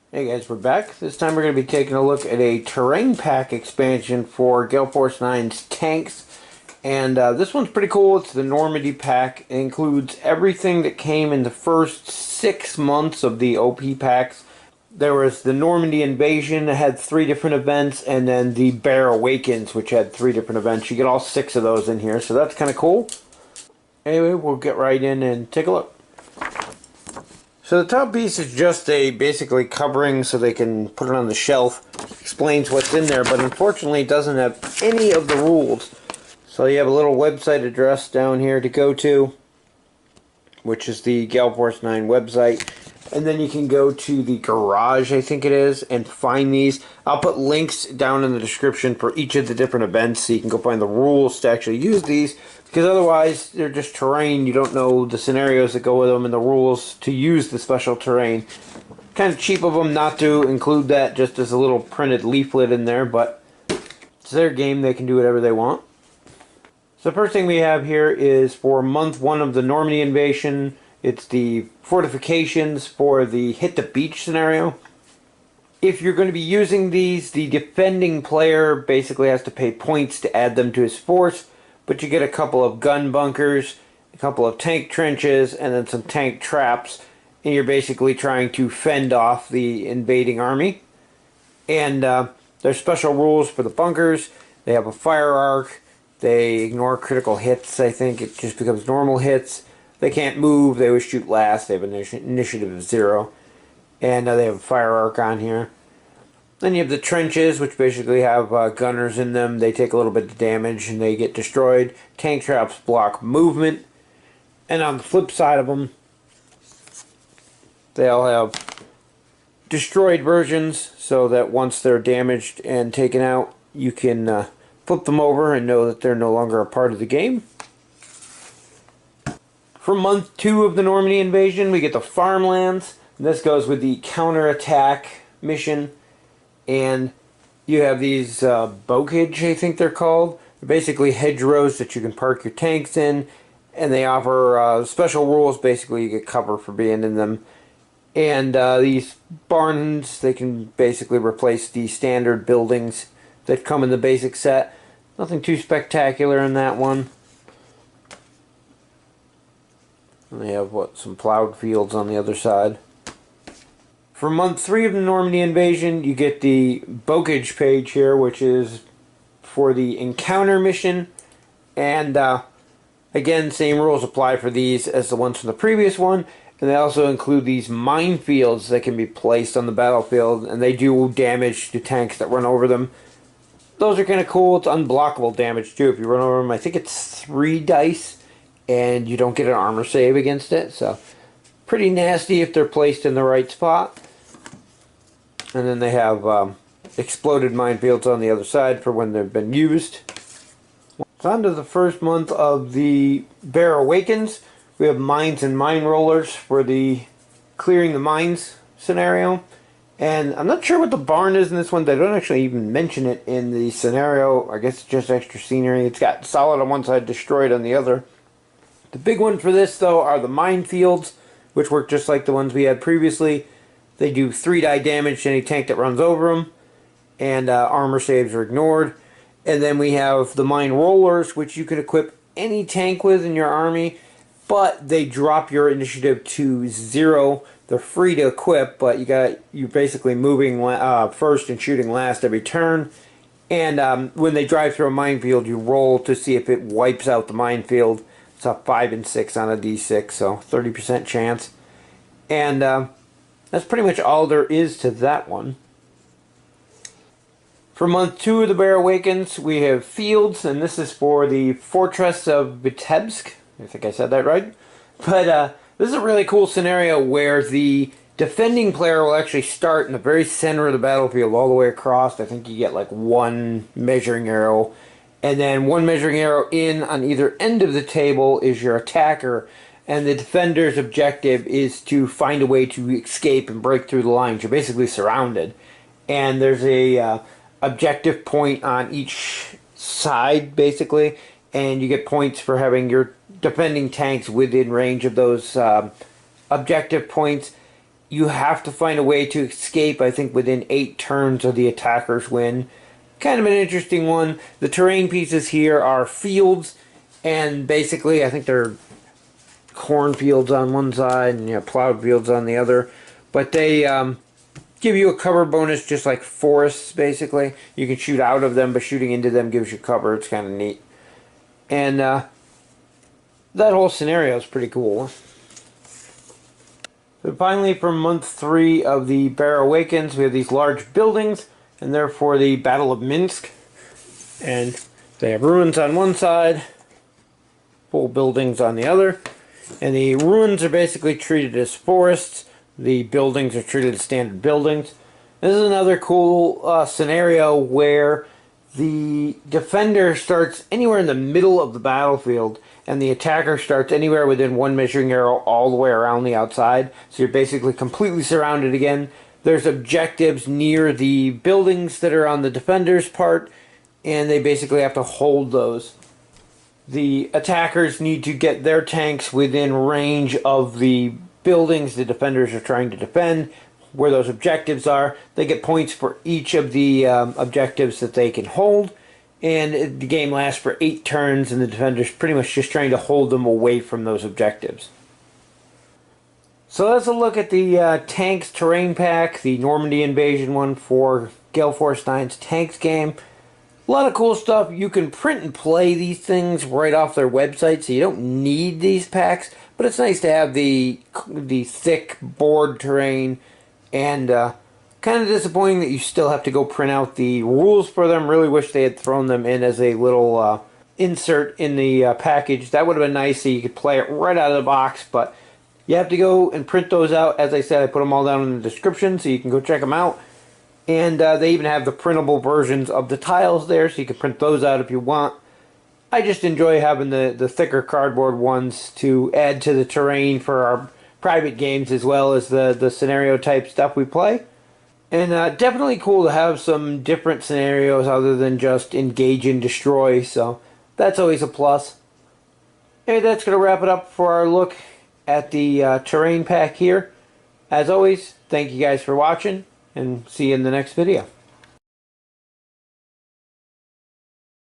Hey guys, we're back. This time we're going to be taking a look at a terrain pack expansion for Gale Force 9's tanks. And this one's pretty cool. It's the Normandy Pack. It includes everything that came in the first 6 months of the OP packs. There was the Normandy Invasion that had 3 different events, and then the Bear Awakens, which had 3 different events. You get all 6 of those in here, so that's kind of cool. Anyway, we'll get right in and take a look. So the top piece is just a basically covering so they can put it on the shelf. Explains what's in there, but unfortunately it doesn't have any of the rules. So you have a little website address down here to go to, which is the Gale Force 9 website. And then you can go to the garage, I think it is, and find these. I'll put links down in the description for each of the different events so you can go find the rules to actually use these. Because otherwise, they're just terrain. You don't know the scenarios that go with them and the rules to use the special terrain. Kind of cheap of them not to include that just as a little printed leaflet in there, but it's their game. They can do whatever they want. So the first thing we have here is for month 1 of the Normandy Invasion. It's the fortifications for the hit the beach scenario. If you're going to be using these, the defending player basically has to pay points to add them to his force. But you get a couple of gun bunkers, a couple of tank trenches, and then some tank traps. And you're basically trying to fend off the invading army. And there's special rules for the bunkers. They have a fire arc. They ignore critical hits, I think. It just becomes normal hits. They can't move. They always shoot last. They have an initiative of 0. And they have a fire arc on here. Then you have the trenches, which basically have gunners in them. They take a little bit of damage and they get destroyed. Tank traps block movement. And on the flip side of them, they all have destroyed versions, so that once they're damaged and taken out, you can flip them over and know that they're no longer a part of the game. For month 2 of the Normandy Invasion, we get the farmlands. This goes with the counterattack mission. And you have these bocage, I think they're called. They're basically hedgerows that you can park your tanks in. And they offer special rules. Basically, you get cover for being in them. And these barns, they can basically replace the standard buildings that come in the basic set. Nothing too spectacular in that one. And they have, some plowed fields on the other side. For month 3 of the Normandy Invasion, you get the bocage page here, which is for the encounter mission. And again, same rules apply for these as the ones from the previous one. And they also include these minefields that can be placed on the battlefield, and they do damage to tanks that run over them. Those are kind of cool. It's unblockable damage too. If you run over them, I think it's 3 dice, and you don't get an armor save against it. So pretty nasty if they're placed in the right spot. And then they have exploded minefields on the other side for when they've been used. So on to the first month of the Bear Awakens. We have mines and mine rollers for the clearing the mines scenario. And I'm not sure what the barn is in this one. They don't actually even mention it in the scenario. I guess it's just extra scenery. It's got solid on one side, destroyed on the other. The big one for this, though, are the minefields, which work just like the ones we had previously. They do 3 die damage to any tank that runs over them, and armor saves are ignored. And then we have the mine rollers, which you can equip any tank with in your army, but they drop your initiative to 0. They're free to equip, but you're basically moving first and shooting last every turn. And when they drive through a minefield, you roll to see if it wipes out the minefield. It's a 5 and 6 on a d6, so 30% chance. And that's pretty much all there is to that one. For month 2 of the Bear Awakens, we have fields, and this is for the Fortress of Vitebsk. I think I said that right. But this is a really cool scenario where the defending player will actually start in the very center of the battlefield all the way across. I think you get like 1 measuring arrow. And then 1 measuring arrow in on either end of the table is your attacker. And the defender's objective is to find a way to escape and break through the lines. You're basically surrounded. And there's a objective point on each side, basically. And you get points for having your defending tanks within range of those objective points. you have to find a way to escape, I think, within 8 turns or the attackers win. Kind of an interesting one. The terrain pieces here are fields, and basically I think they're cornfields on one side and plowed fields on the other. But they give you a cover bonus just like forests, basically. You can shoot out of them, but shooting into them gives you cover. It's kind of neat. And that whole scenario is pretty cool. So finally, for month 3 of the Bear Awakens, we have these large buildings, and therefore the Battle of Minsk. And they have ruins on one side, full buildings on the other. And the ruins are basically treated as forests. The buildings are treated as standard buildings. This is another cool scenario where the defender starts anywhere in the middle of the battlefield, and the attacker starts anywhere within 1 measuring arrow all the way around the outside. So you're basically completely surrounded again. There's objectives near the buildings that are on the defender's part, and they basically have to hold those. The attackers need to get their tanks within range of the buildings the defenders are trying to defend, where those objectives are. They get points for each of the objectives that they can hold, and the game lasts for 8 turns, and the defenders pretty much just trying to hold them away from those objectives. So let's look at the Tanks Terrain Pack, the Normandy Invasion one for Gale Force 9's Tanks game. A lot of cool stuff. You can print and play these things right off their website, so you don't need these packs, but it's nice to have the thick board terrain, and kind of disappointing that you still have to go print out the rules for them. Really wish they had thrown them in as a little insert in the package. That would have been nice so you could play it right out of the box, but you have to go and print those out. As I said, I put them all down in the description so you can go check them out. And they even have the printable versions of the tiles there, so you can print those out if you want. I just enjoy having the thicker cardboard ones to add to the terrain for our private games, as well as the scenario type stuff we play. And definitely cool to have some different scenarios other than just engage and destroy, so that's always a plus. And that's going to wrap it up for our look at the terrain pack here. As always, thank you guys for watching, and see you in the next video.